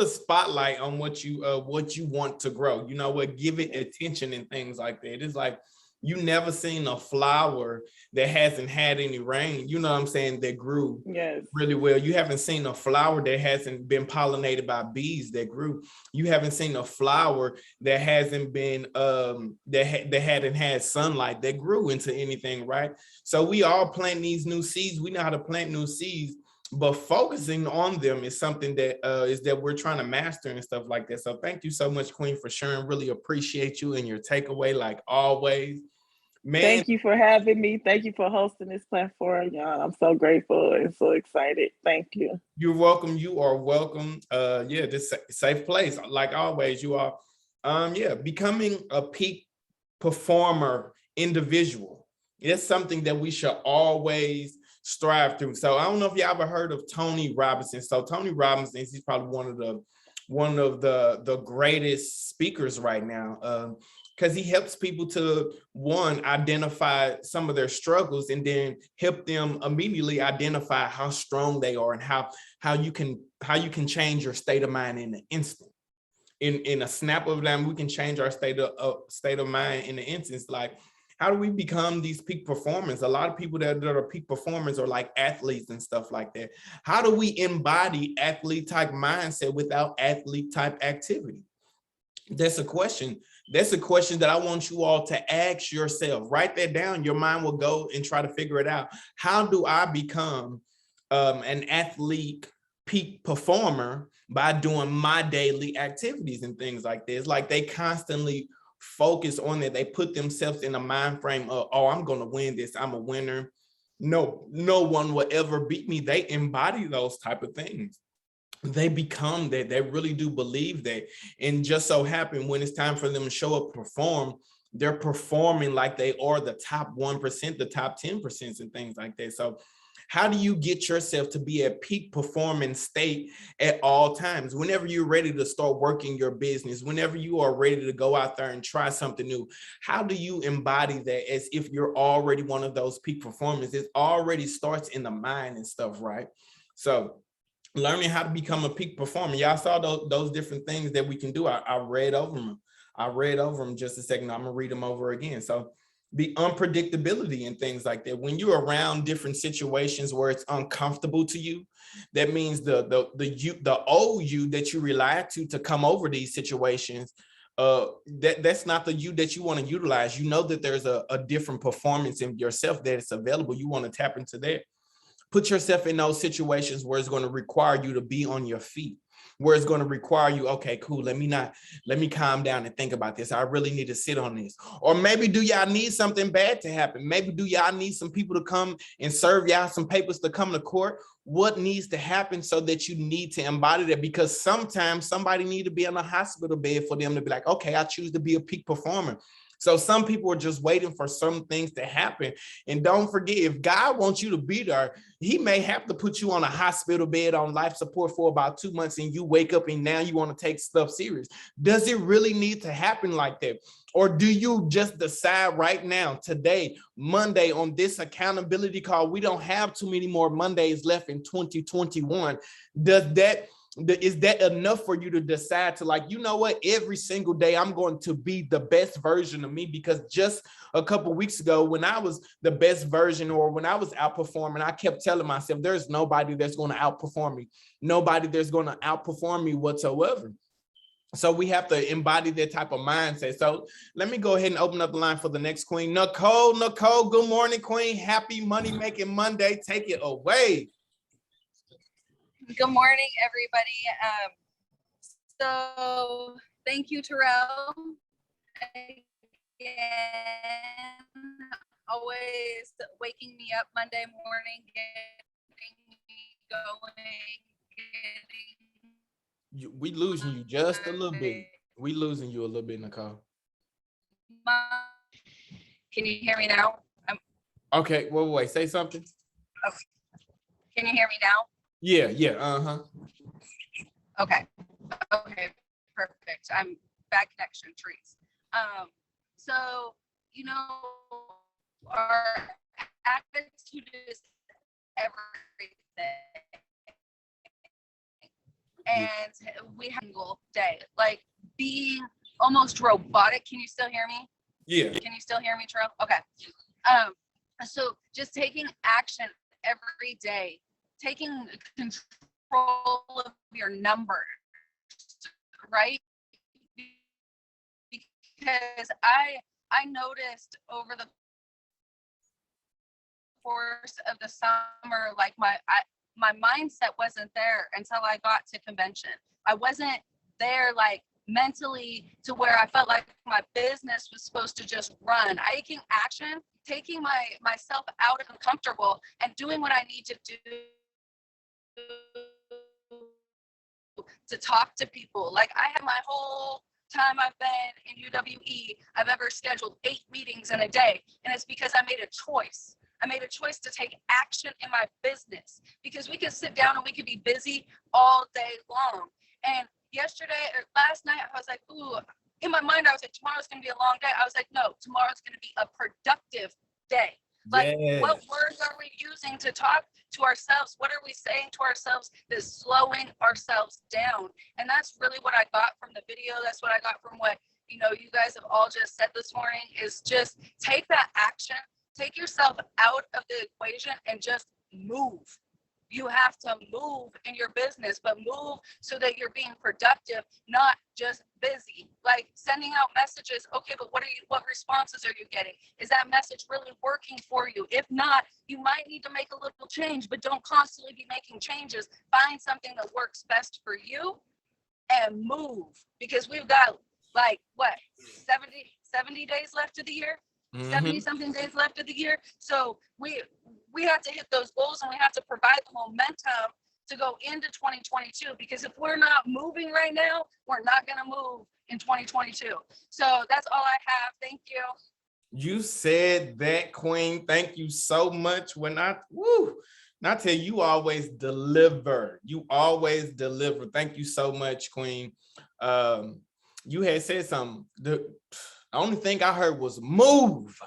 spotlight on what you want to grow. You know what? Give it attention and things like that. It's like you never seen a flower that hasn't had any rain. You know what I'm saying? That grew really well. You haven't seen a flower that hasn't been pollinated by bees that grew. You haven't seen a flower that hasn't been that hadn't had sunlight that grew into anything, right? So we all plant these new seeds. We know how to plant new seeds. But focusing on them is something that that we're trying to master and stuff like that. So thank you so much, Queen, for sharing. Really appreciate you and your takeaway, like always. Man, thank you for having me. Thank you for hosting this platform, y'all. I'm so grateful and so excited. Thank you. You're welcome. You are welcome. This safe place, like always. You are, becoming a peak performer individual. It's something that we should always strive through. So I don't know if you ever heard of Tony Robinson. So Tony Robinson, he's probably one of the greatest speakers right now, because he helps people to identify some of their struggles and then help them immediately identify how strong they are and how you can change your state of mind in an instant. In a snap of them, we can change our state of mind in an instant. Like, how do we become these peak performers? A lot of people that are peak performers are like athletes and stuff like that. How do we embody athlete type mindset without athlete type activity? That's a question. That's a question that I want you all to ask yourself. Write that down. Your mind will go and try to figure it out. How do I become an athlete peak performer by doing my daily activities and things like this? Like, they constantly focus on it. They put themselves in a mind frame of, oh, I'm going to win this. I'm a winner. No one will ever beat me. They embody those type of things. They become that. They really do believe that. And just so happen when it's time for them to show up, perform, they're performing like they are the top 1%, the top 10% and things like that. So how do you get yourself to be at peak performance state at all times? Whenever you're ready to start working your business, whenever you are ready to go out there and try something new, how do you embody that as if you're already one of those peak performers? It already starts in the mind and stuff, right? So learning how to become a peak performer. Y'all saw those different things that we can do. I read over them. Just a second. I'm gonna read them over again. So be unpredictability and things like that. When you're around different situations where it's uncomfortable to you, that means the old you that you rely to come over these situations, that's not the you that you want to utilize. You know that there's a different performance in yourself that is available. You want to tap into that. Put yourself in those situations where it's going to require you to be on your feet, where it's going to require you, okay, cool, let me calm down and think about this. I really need to sit on this. Or maybe do y'all need something bad to happen? Maybe do y'all need some people to come and serve y'all some papers to come to court? What needs to happen so that you need to embody that? Because sometimes somebody need to be on a hospital bed for them to be like, okay, I choose to be a peak performer. So some people are just waiting for some things to happen. And don't forget, if God wants you to be there, he may have to put you on a hospital bed on life support for about 2 months, and you wake up and now you want to take stuff serious. Does it really need to happen like that? Or do you just decide right now, today, Monday, on this accountability call? We don't have too many more Mondays left in 2021. Is that enough for you to decide to, like, you know what, every single day I'm going to be the best version of me? Because just a couple of weeks ago, when I was the best version, or when I was outperforming, I kept telling myself there's nobody that's going to outperform me. Nobody that's going to outperform me whatsoever. So we have to embody that type of mindset. So let me go ahead and open up the line for the next queen. Nicole, good morning, queen. Happy Money Making Monday. Take it away. Good morning, everybody. So thank you, Terrell. Again, always waking me up Monday morning, getting me going, We losing you just a little bit. We losing you a little bit, Nicole. Can you hear me now? Okay, wait, say something. Okay. Can you hear me now? Yeah, uh-huh. Okay, perfect. I'm bad connection, trees. So, you know, our attitude is everything. And we have a single day, like being almost robotic. Can you still hear me? Yeah. Can you still hear me, Terrell? Okay. So just taking action every day, taking control of your numbers, right? Because I noticed over the course of the summer, like my mindset wasn't there until I got to convention. I wasn't there like mentally to where I felt like my business was supposed to just run. Taking action, taking myself out of uncomfortable and doing what I need to do to talk to people. Like I had my whole time I've been in UWE, I've ever scheduled 8 meetings in a day. And it's because I made a choice. I made a choice to take action in my business, because we can sit down and we can be busy all day long. And last night, I was like, ooh, in my mind, I was like, tomorrow's going to be a long day. I was like, no, tomorrow's going to be a productive day. Like, yes. What words are we using to talk to ourselves? What are we saying to ourselves that's slowing ourselves down? And that's really what I got from the video. That's what I got from what, you guys have all just said this morning, is just take that action, take yourself out of the equation and just move. You have to move in your business, but move so that you're being productive, not just busy. Like sending out messages. Okay, but what responses are you getting? Is that message really working for you? If not, you might need to make a little change, but don't constantly be making changes. Find something that works best for you and move, because we've got 70 days left of the year. 70 something days left of the year. So we have to hit those goals, and we have to provide the momentum to go into 2022, because if we're not moving right now, we're not going to move in 2022. So that's all I have. Thank you. You said that, Queen. Thank you so much. I tell you always deliver. You always deliver. Thank you so much, Queen. You had said something. The only thing I heard was move.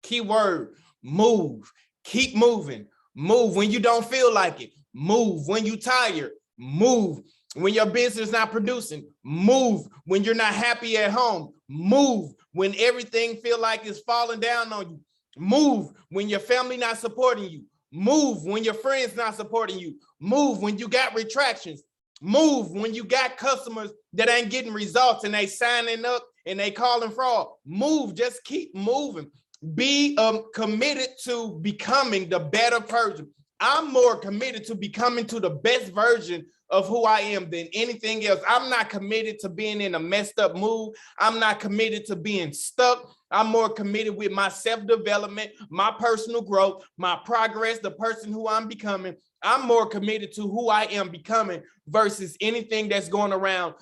Keyword, move. Keep moving. Move when you don't feel like it. Move when you're tired. Move when your business is not producing. Move when you're not happy at home. Move when everything feel like it's falling down on you. Move when your family not supporting you. Move when your friends not supporting you. Move when you got retractions. Move when you got customers that ain't getting results and they signing up and they calling fraud. Move, just keep moving. Be committed to becoming the better person. I'm more committed to becoming to the best version of who I am than anything else. I'm not committed to being in a messed up mood. I'm not committed to being stuck. I'm more committed with my self-development, my personal growth, my progress, the person who I'm becoming. I'm more committed to who I am becoming versus anything that's going around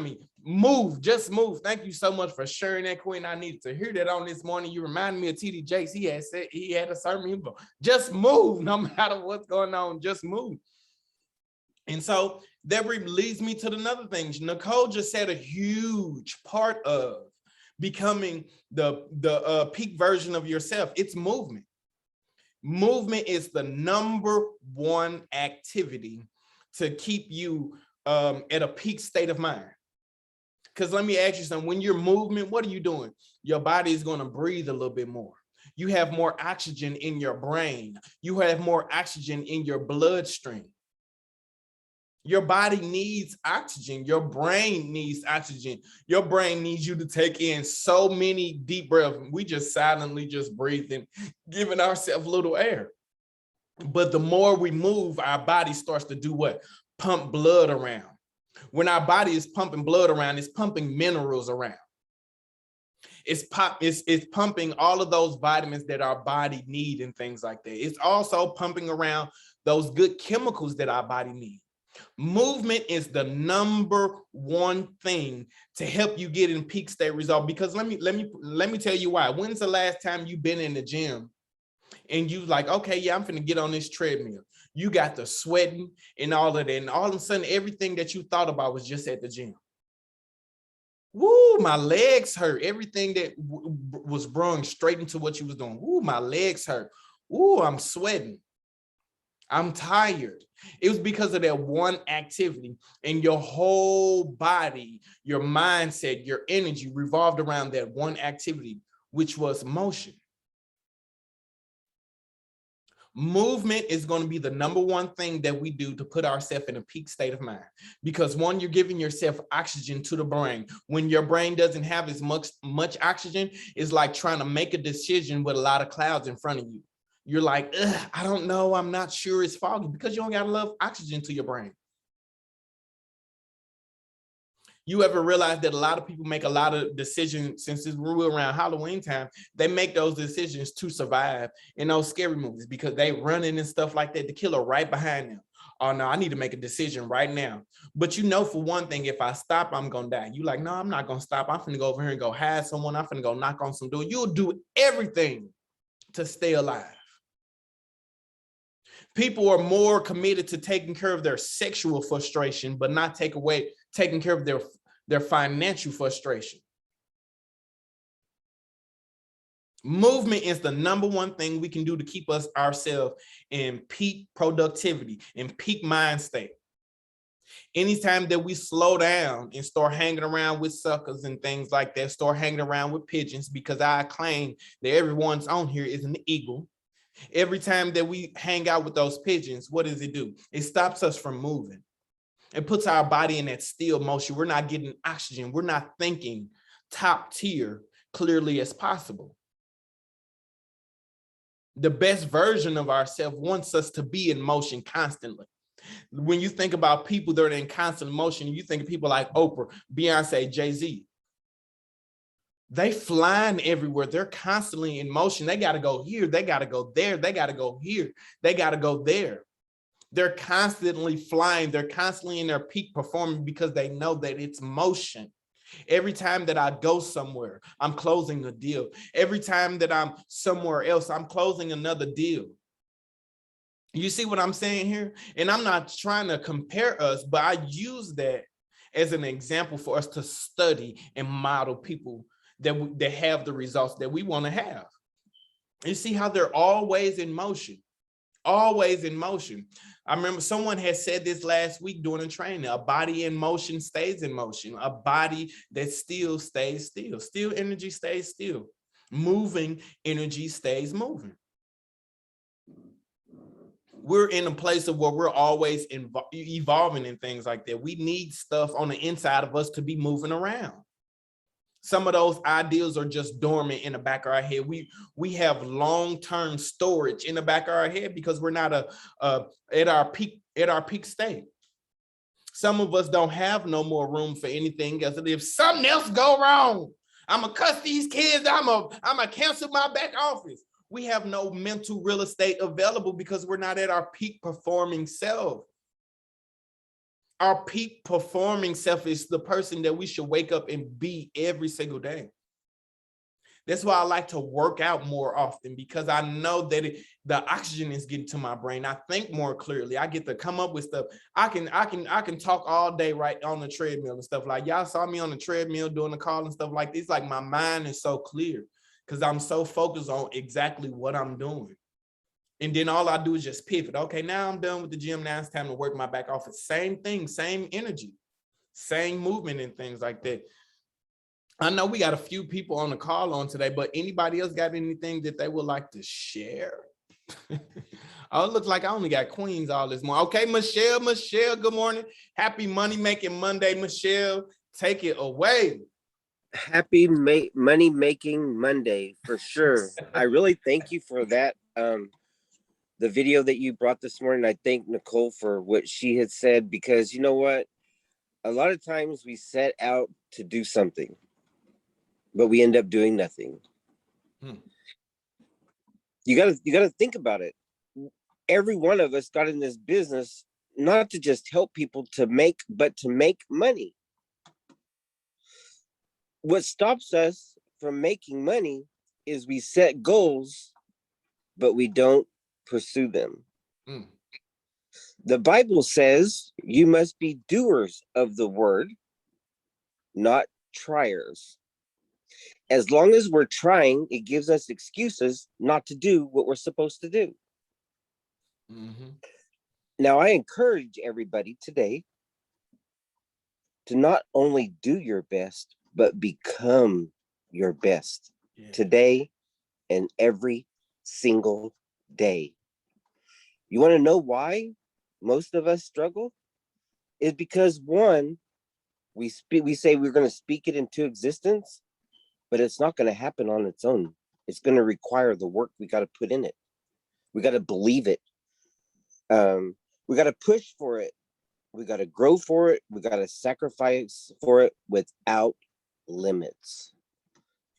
me. Move, just move. Thank you so much for sharing that, Queen. I needed to hear that on this morning. You reminded me of TD Jakes. He had said he had a sermon. Just move, no matter what's going on. Just move. And so that leads me to another thing. Nicole just said a huge part of becoming the peak version of yourself. It's movement. Movement is the number one activity to keep you at a peak state of mind. Because let me ask you something, when you're moving, what are you doing? Your body is going to breathe a little bit more. You have more oxygen in your brain. You have more oxygen in your bloodstream. Your body needs oxygen. Your brain needs oxygen. Your brain needs you to take in so many deep breaths. We just silently just breathing, giving ourselves a little air. But the more we move, our body starts to do what? Pump blood around. When our body is pumping blood around, it's pumping minerals around. It's pumping all of those vitamins that our body need and things like that. It's also pumping around those good chemicals that our body needs. Movement is the number one thing to help you get in peak state result. Because let me tell you why. When's the last time you've been in the gym and you like, okay, yeah, I'm finna get on this treadmill. You got the sweating and all of that, and all of a sudden everything that you thought about was just at the gym. Woo, my legs hurt. Everything that was brung straight into what you was doing. Woo, my legs hurt. Woo, I'm sweating. I'm tired. It was because of that one activity, and your whole body, your mindset, your energy revolved around that one activity, which was motion. Movement is going to be the number one thing that we do to put ourselves in a peak state of mind. Because one, you're giving yourself oxygen to the brain. When your brain doesn't have as much oxygen, it's like trying to make a decision with a lot of clouds in front of you. You're like, I don't know, I'm not sure, it's foggy, because you don't got enough oxygen to your brain. You ever realize that a lot of people make a lot of decisions, since we're around Halloween time, they make those decisions to survive in those scary movies because they running and stuff like that, the killer right behind them. Oh no, I need to make a decision right now. But you know, for one thing, if I stop, I'm gonna die. You like, no, I'm not gonna stop. I'm finna go over here and go hide someone. I'm finna go knock on some door. You'll do everything to stay alive. People are more committed to taking care of their sexual frustration, but not taking care of their financial frustration. Movement is the number one thing we can do to keep ourselves in peak productivity, in peak mind state. Anytime that we slow down and start hanging around with suckers and things like that, start hanging around with pigeons, because I claim that everyone's on here is an eagle. Every time that we hang out with those pigeons, what does it do? It stops us from moving. It puts our body in that still motion. We're not getting oxygen. We're not thinking top tier clearly as possible. The best version of ourselves wants us to be in motion constantly. When you think about people that are in constant motion, you think of people like Oprah, Beyonce, Jay-Z. They flying everywhere. They're constantly in motion. They got to go here. They got to go there. They got to go here. They got to go there. They're constantly flying. They're constantly in their peak performing because they know that it's motion. Every time that I go somewhere, I'm closing a deal. Every time that I'm somewhere else, I'm closing another deal. You see what I'm saying here? And I'm not trying to compare us, but I use that as an example for us to study and model people that have the results that we want to have. You see how they're always in motion. always in motion. I remember someone had said this last week during a training: a body in motion stays in motion. A body that still stays still. Still energy stays still. Moving energy stays moving. We're in a place of where we're always evolving and things like that. We need stuff on the inside of us to be moving around. Some of those ideas are just dormant in the back of our head. We have long-term storage in the back of our head because we're not at our peak state. Some of us don't have no more room for anything else. If something else go wrong, I'm gonna cuss these kids. I'm gonna cancel my back office. We have no mental real estate available because we're not at our peak performing self. Our peak performing self is the person that we should wake up and be every single day. That's why I like to work out more often, because I know that the oxygen is getting to my brain. I think more clearly. I get to come up with stuff. I can talk all day right on the treadmill and stuff. Like, y'all saw me on the treadmill doing the call and stuff like this. Like, my mind is so clear because I'm so focused on exactly what I'm doing. And then all I do is just pivot. Okay, now I'm done with the gym. Now it's time to work my back office. Same thing, same energy, same movement and things like that. I know we got a few people on the call on today, but anybody else got anything that they would like to share? Oh, it looks like I only got queens all this morning. Okay, Michelle, good morning. Happy Money Making Monday, Michelle. Take it away. Happy Money Making Monday, for sure. I really thank you for that. The video that you brought this morning, I thank Nicole for what she had said, because you know what? A lot of times we set out to do something, but we end up doing nothing. You gotta think about it. Every one of us got in this business not to just help people but to make money. What stops us from making money is we set goals, but we don't pursue them. The Bible says you must be doers of the word, not triers. As long as we're trying, it gives us excuses not to do what we're supposed to do. Now, I encourage everybody today to not only do your best, but become your best today and every single day. You want to know why most of us struggle? Is because, one, we say we're going to speak it into existence, but it's not going to happen on its own. It's going to require the work we got to put in it. We got to believe it. We got to push for it. We got to grow for it. We got to sacrifice for it without limits.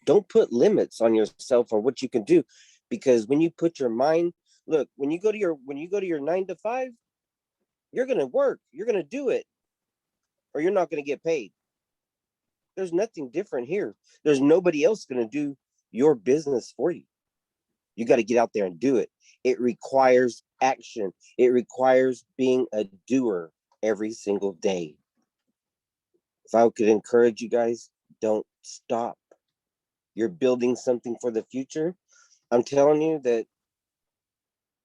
Don't put limits on yourself on what you can do, because when you put your mind, look, when you go to your 9 to 5, you're going to work, you're going to do it, or you're not going to get paid. There's nothing different here. There's nobody else going to do your business for you. You got to get out there and do it. It requires action. It requires being a doer every single day. If I could encourage you guys, don't stop. You're building something for the future. I'm telling you that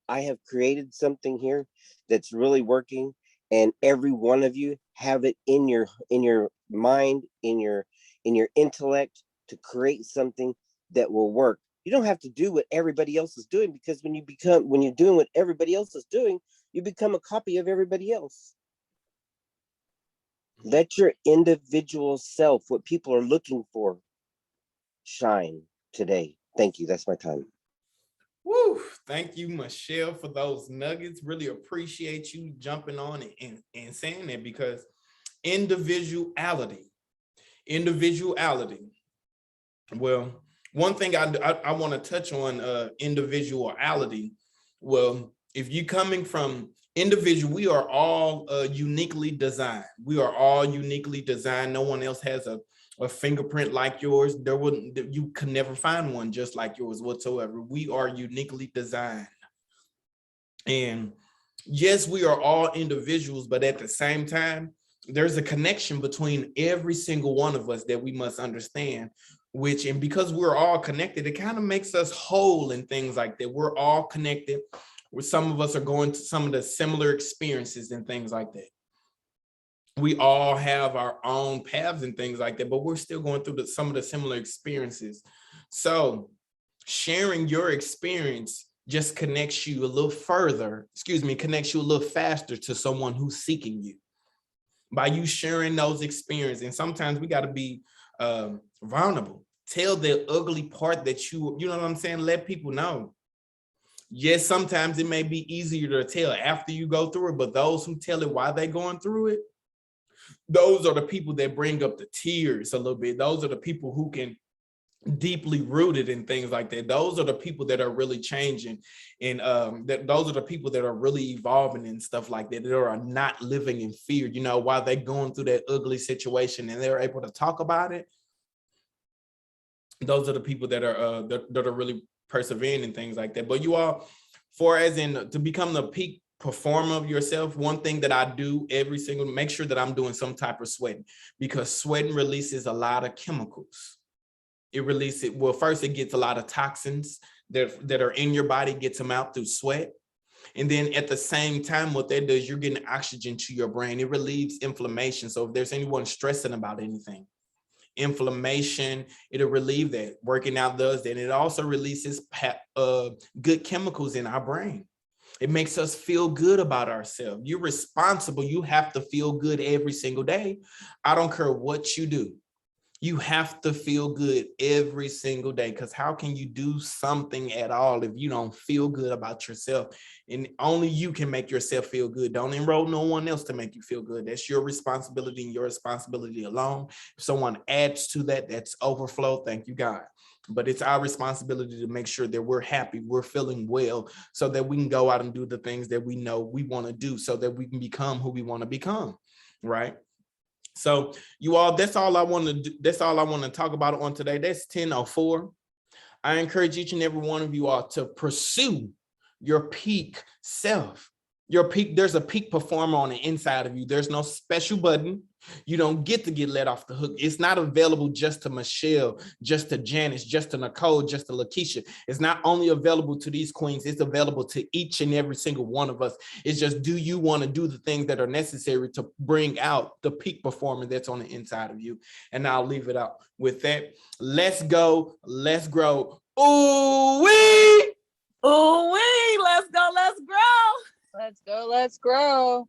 I have created something here that's really working, and every one of you have it in your mind, in your intellect, to create something that will work. You don't have to do what everybody else is doing, because when you're doing what everybody else is doing, you become a copy of everybody else. Let your individual self, what people are looking for, shine today. Thank you. That's my time. Woo! Thank you, Michelle, for those nuggets. Really appreciate you jumping on and saying that, because individuality. Well, one thing I want to touch on individuality. Well, if you're coming from individual, we are all uniquely designed. We are all uniquely designed. No one else has a fingerprint like yours. You could never find one just like yours whatsoever. We are uniquely designed. And yes, we are all individuals, but at the same time, there's a connection between every single one of us that we must understand, and because we're all connected, it kind of makes us whole and things like that. We're all connected. where some of us are going to some of the similar experiences and things like that. We all have our own paths and things like that, but we're still going through some of the similar experiences. So sharing your experience just connects you a little further, connects you a little faster to someone who's seeking you. By you sharing those experiences, and sometimes we got to be vulnerable. Tell the ugly part that you know what I'm saying? Let people know. Yes, sometimes it may be easier to tell after you go through it, but those who tell it while they're going through it, those are the people that bring up the tears a little bit. Those are the people who can deeply rooted in things like that. Those are the people that are really changing, and those are the people that are really evolving and stuff like that. That are not living in fear, you know, while they're going through that ugly situation and they're able to talk about it. Those are the people that are really persevering and things like that. But you all, to become the peak performer of yourself, one thing that I do make sure that I'm doing some type of sweating, because sweating releases a lot of chemicals. First it gets a lot of toxins that are in your body, gets them out through sweat. And then at the same time, what that does, you're getting oxygen to your brain. It relieves inflammation. So if there's anyone stressing about anything, inflammation, it'll relieve that. Working out does that. And it also releases good chemicals in our brain. It makes us feel good about ourselves. You're responsible. You have to feel good every single day. I don't care what you do. You have to feel good every single day, because how can you do something at all if you don't feel good about yourself? And only you can make yourself feel good. Don't enroll no one else to make you feel good. That's your responsibility and your responsibility alone. If someone adds to that, that's overflow. Thank you, God. But it's our responsibility to make sure that we're happy, we're feeling well, so that we can go out and do the things that we know we want to do, so that we can become who we want to become, right? So you all, that's all I want to do. That's all I want to talk about on today. That's 10:04. I encourage each and every one of you all to pursue your peak self. There's a peak performer on the inside of you. There's no special button. You don't get to get let off the hook. It's not available just to Michelle, just to Janice, just to Nicole, just to Lakeisha. It's not only available to these queens, it's available to each and every single one of us. It's just, do you want to do the things that are necessary to bring out the peak performance that's on the inside of you? And I'll leave it out with that. Let's go. Let's grow. Ooh wee! Ooh wee! Let's go. Let's grow. Let's go. Let's grow.